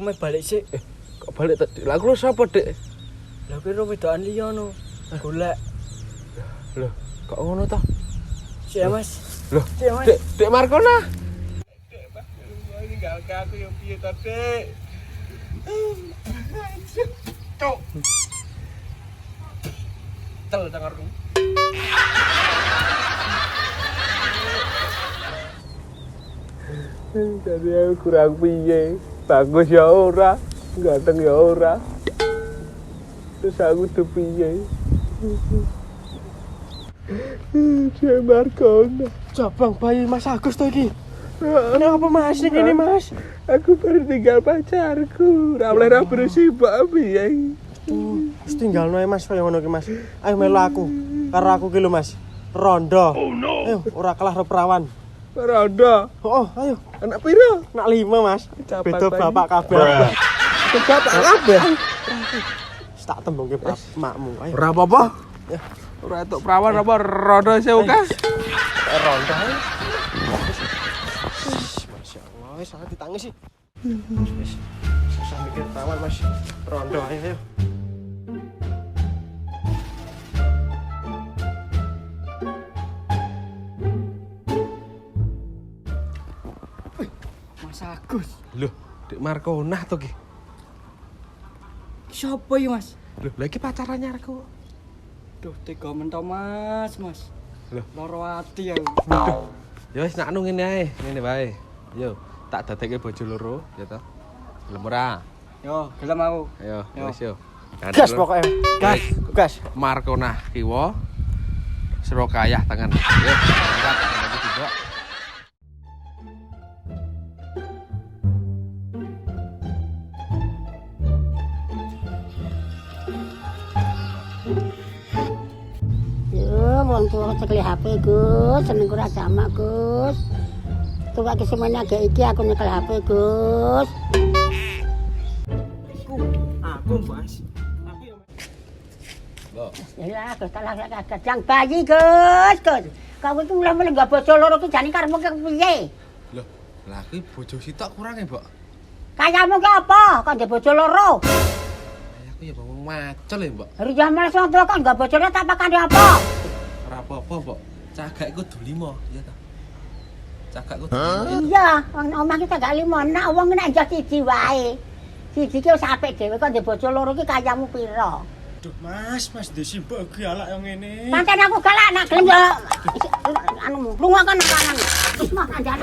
meh balik sik. Kok balik tadi? Lah aku sapa, Dik? Lah kira wedokan liya no. Golek. Loh, kok ngono ta? Sik ya, Mas. Loh, Sik ya, Mas. Dek Markona. Dek, Mas, ninggalke aku yo piye to, Dek? Cuk. Tel tanganku. Jadi aku kurang piye. Bagus ya ora, ganteng ya ora. Terus aku tuh piye. Dek Markona. Cabang bayi Mas Agus to iki. Kenapa Mas ini Mas? Aku baru tinggal pacarku. Ora oleh ra bersih mbak piye. Wis tinggalno ae Mas kaya ngono ki Mas. Ayo melu aku. Karo aku ki lho Mas. Rondo. Oh no. Ayo ora kalah karo perawan. Rondo. Oh, ayo. Anak piro? Nak 5 Mas. Capat Beda bayi. bapak kabeh. Bapak kabeh. Wis tak tembungke makmu. Ayo. Ora apa-apa. Ora entuk perawan apa rondo sewu ka? Rondo ae. Masyaallah, wis ora ditangis sih. Wis susah mikir perawan Mas. Rondo ayo. Mas Agus. Loh, Dek Markona to ki. Siapa iki Mas? Loh, lagi pacarannya aku. Duh, tega men to Mas. Loh. Loro ati aku. Ya wis nak anu ngene ae, ngene wae. Yo, tak dadekke bojo loro, ya to. Gelem ora? Yo, gelem aku. Ayo, Yo. wis yo. Gas pokoknya. Gas. Markona kiwa. Surabaya tangan. Yo, angkat lagi tiba. Wong tua cekli HP Gus, seneng ora jamak Gus. Tuwa ki semuanya agak iki aku nyekel HP Gus. Aku Mas. Ya Gus, kalah yang bayi Gus. Kau iki mulai enggak bojo loro ki jane karepmu ki piye? Loh, lah iki bojo sitok kurang ya, Mbok? Kayamu ki apa? Kok ndek bojo loro? Aku ya wong macul ya, Mbok. Rijah malah wong tua kok enggak bojone tak pakane apa? Ora apa-apa, Mbok. Cagak iku du 5, ya ta. Cagak iku du 5. Iya, wong omah kita gak limo, nak wong nek njot siji wae. Siji ki wis apik dhewe kok ndek bojo loro ki kayamu pira? Duh Mas disimbok iki alak yang ngene. Pancen aku galak nak gelem yo anu lunga kan kanan. Wis mah kanjane.